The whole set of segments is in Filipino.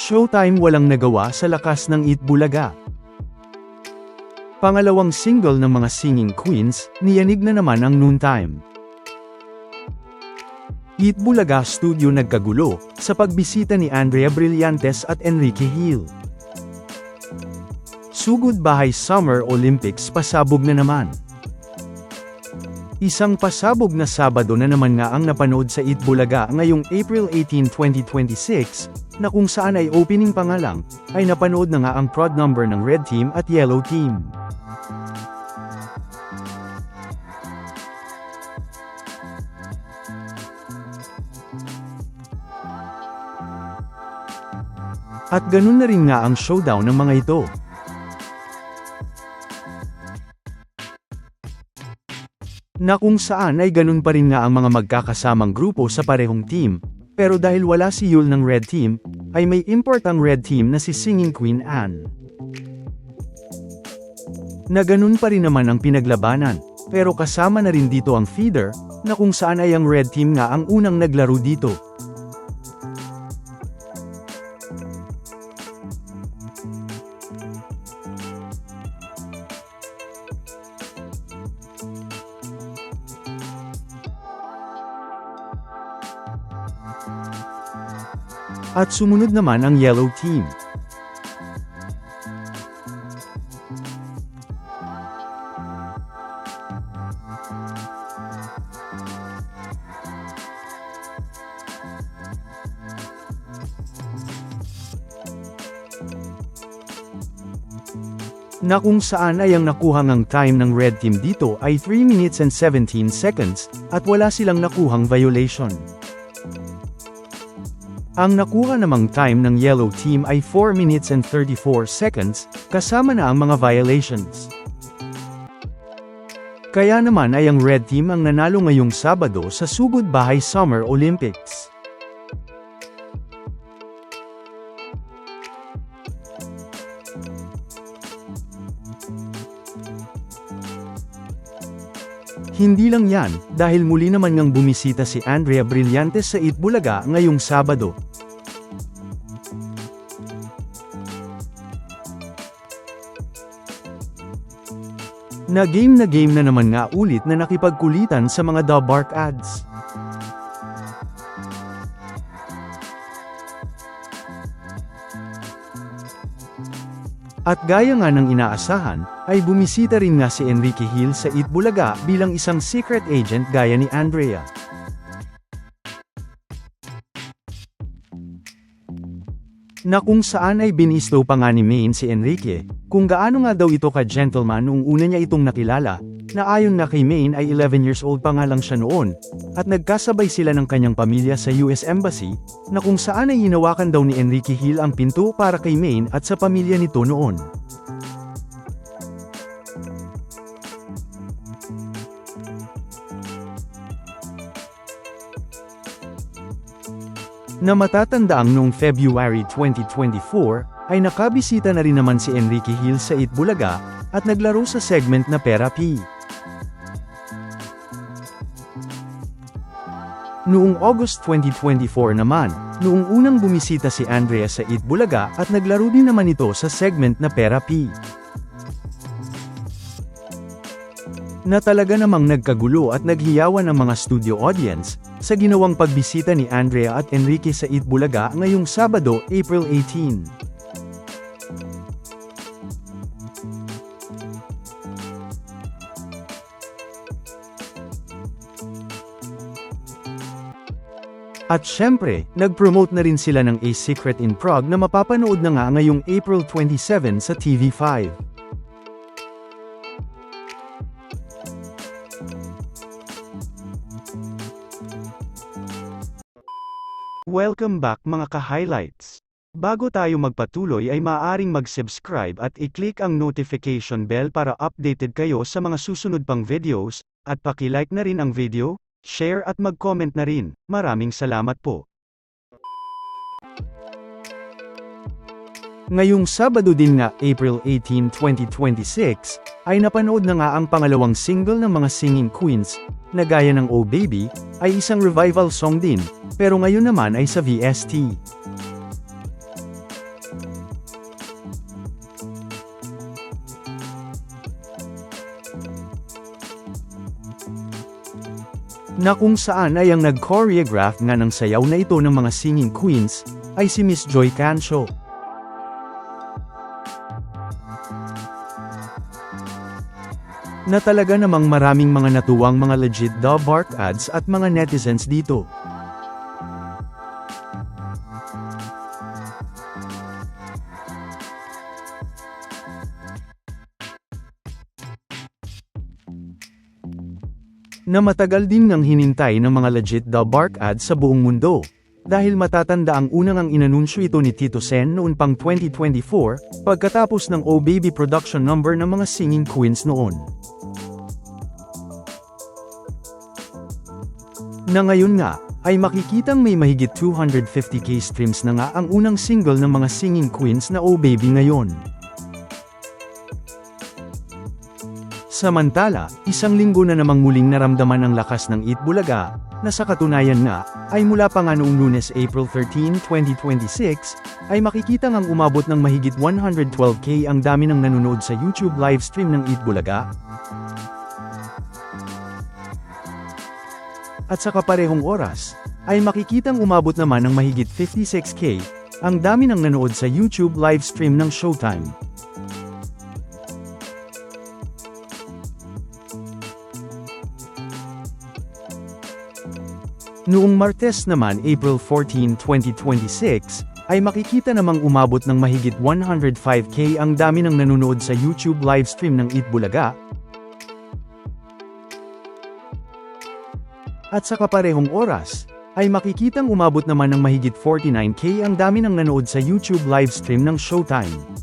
Showtime walang nagawa sa lakas ng Itbulaga. Pangalawang single ng mga singing queens, niyanig na naman ang Noontime. Itbulaga Studio nagkagulo, sa pagbisita ni Andrea Brillantes at Enrique Hill. Sugod bahay Summer Olympics pasabog na naman. Isang pasabog na Sabado na naman nga ang napanood sa Itbulaga ngayong April 18, 2026, na kung saan ay opening pa nga lang, ay napanood na nga ang prod number ng Red Team at Yellow Team. At ganun na rin nga ang showdown ng mga ito. Na kung saan ay ganun pa rin nga ang mga magkakasamang grupo sa parehong team, pero dahil wala si Yul ng Red Team, ay may import ang Red Team na si Singing Queen Anne. Na ganun pa rin naman ang pinaglabanan, pero kasama na rin dito ang feeder, na kung saan ay ang Red Team nga ang unang naglaro dito. At sumunod naman ang Yellow Team. Na kung saan ay ang nakuhang time ng Red Team dito ay 3 minutes and 17 seconds, at wala silang nakuhang violation. Ang nakuha namang time ng Yellow Team ay 4 minutes and 34 seconds, kasama na ang mga violations. Kaya naman ay ang Red Team ang nanalo ngayong Sabado sa Sugod Bahay Summer Olympics. Hindi lang yan, dahil muli naman ngang bumisita si Andrea Brillantes sa Itbulaga ngayong Sabado. Na game na naman nga ulit na nakipagkulitan sa mga The Bark ads. At gaya nga ng inaasahan, ay bumisita rin nga si Enrique Hill sa Itbulaga bilang isang secret agent gaya ni Andrea. Na kung saan ay binisto pa nga ni Maine si Enrique, kung gaano nga daw ito ka-gentleman noong una niya itong nakilala, na ayon na kay Maine ay 11 years old pa nga lang siya noon, at nagkasabay sila ng kanyang pamilya sa US Embassy, na kung saan ay hinawakan daw ni Enrique Hill ang pinto para kay Maine at sa pamilya nito noon. Na matatandaang noong February 2024, ay nakabisita na rin naman si Enrique Hill sa Itbulaga, at naglaro sa segment na Pera P. Noong August 2024 naman, noong unang bumisita si Andrea sa Itbulaga at naglaro din naman ito sa segment na Pera P. Na talaga namang nagkagulo at naghiyawan ang mga studio audience, sa ginawang pagbisita ni Andrea at Enrique sa Itbulaga ngayong Sabado, April 18. At syempre, nag-promote na rin sila ng A Secret in Prague na mapapanood na nga ngayong April 27 sa TV5. Welcome back mga ka-highlights. Bago tayo magpatuloy ay maaaring mag-subscribe at i-click ang notification bell para updated kayo sa mga susunod pang videos, at paki-like na rin ang video, share at mag-comment na rin. Maraming salamat po. Ngayong Sabado din nga, April 18, 2026, ay napanood na nga ang pangalawang single ng mga singing queens, na gaya ng Oh Baby, ay isang revival song din, pero ngayon naman ay sa VST. na kung saan ay ang nag-choreograph nga ng sayaw na ito ng mga singing queens, ay si Miss Joy Cancio. Na talaga namang maraming mga natuwang mga legit The Bark ads at mga netizens dito. Na matagal din nang hinintay ng mga legit The Bark ads sa buong mundo. Dahil matatanda ang unang ang inanunsyo ito ni Tito Sen noon pang 2024, pagkatapos ng Oh Baby production number ng mga singing queens noon. Na ngayon nga, ay makikitang may mahigit 250k streams na nga ang unang single ng mga singing queens na Oh Baby ngayon. Samantala, isang linggo na namang muling naramdaman ang lakas ng Eat Bulaga, na sa katunayan nga, ay mula pa nga noong Lunes April 13, 2026, ay makikitang ang umabot ng mahigit 112k ang dami ng nanonood sa YouTube livestream ng Eat Bulaga. At sa kaparehong oras, ay makikitang umabot naman ng mahigit 56k, ang dami ng nanood sa YouTube livestream ng Showtime. Noong Martes naman April 14, 2026, ay makikita namang umabot ng mahigit 105k ang dami ng nanonood sa YouTube livestream ng Eat Bulaga. At sa kaparehong oras, ay makikitang umabot naman ng mahigit 49k ang dami ng nanood sa YouTube livestream ng Showtime.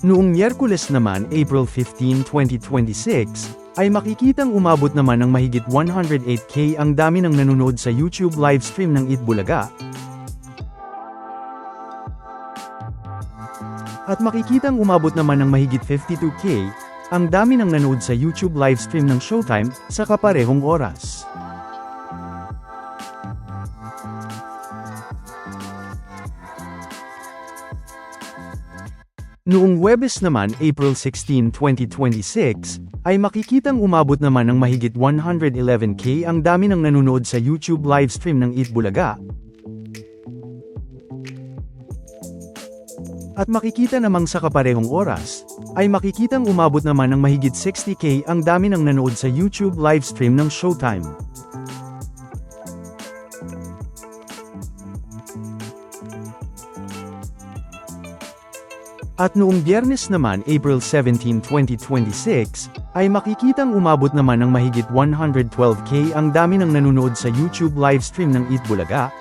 Noong Miyerkules naman April 15, 2026, ay makikitang umabot naman ng mahigit 108k ang dami ng nanonood sa YouTube livestream ng Eat Bulaga. At makikitang umabot naman ng mahigit 52k, ang dami ng nanood sa YouTube livestream ng Showtime, sa kaparehong oras. Noong Huwebes naman April 16, 2026, ay makikitang umabot naman ng mahigit 111k ang dami ng nanonood sa YouTube livestream ng Eat Bulaga. At makikita namang sa kaparehong oras, ay makikitang umabot naman ng mahigit 60k ang dami ng nanood sa YouTube livestream ng Showtime. At noong Biyernes naman April 17, 2026, ay makikitang umabot naman ng mahigit 112k ang dami ng nanonood sa YouTube livestream ng Eat Bulaga.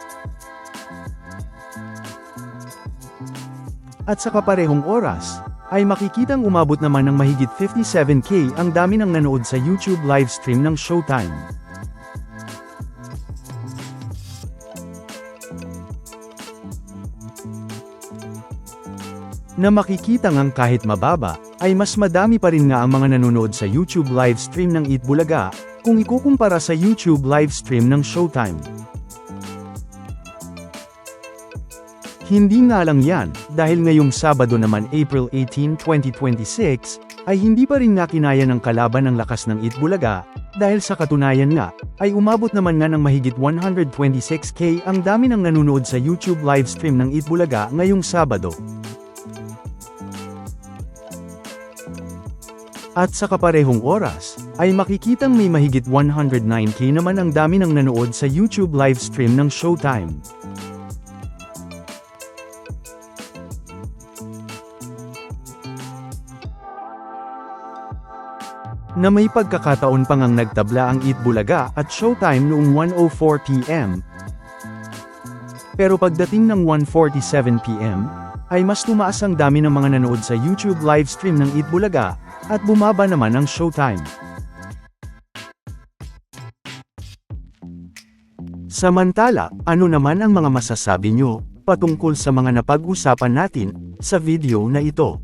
At sa kaparehong oras, ay makikitang umabot naman ng mahigit 57k ang dami ng nanood sa YouTube livestream ng Showtime. Na makikita ngang kahit mababa, ay mas madami pa rin nga ang mga nanonood sa YouTube livestream ng Eat Bulaga, kung ikukumpara sa YouTube livestream ng Showtime. Hindi nga lang yan, dahil ngayong Sabado naman April 18, 2026, ay hindi pa rin nga kinaya ng kalaban ang lakas ng Eat Bulaga, dahil sa katunayan nga, ay umabot naman nga ng mahigit 126k ang dami ng nanonood sa YouTube livestream ng Eat Bulaga ngayong Sabado. At sa kaparehong oras, ay makikitang may mahigit 109k naman ang dami ng nanood sa YouTube livestream ng Showtime. Na may pagkakataon pang ang nagtabla ang Eat Bulaga at Showtime noong 1:04 p.m. Pero pagdating ng 1:47 p.m., ay mas tumaas ang dami ng mga nanood sa YouTube livestream ng Eat Bulaga, at bumaba naman ang Showtime. Samantala, ano naman ang mga masasabi nyo patungkol sa mga napag-usapan natin sa video na ito?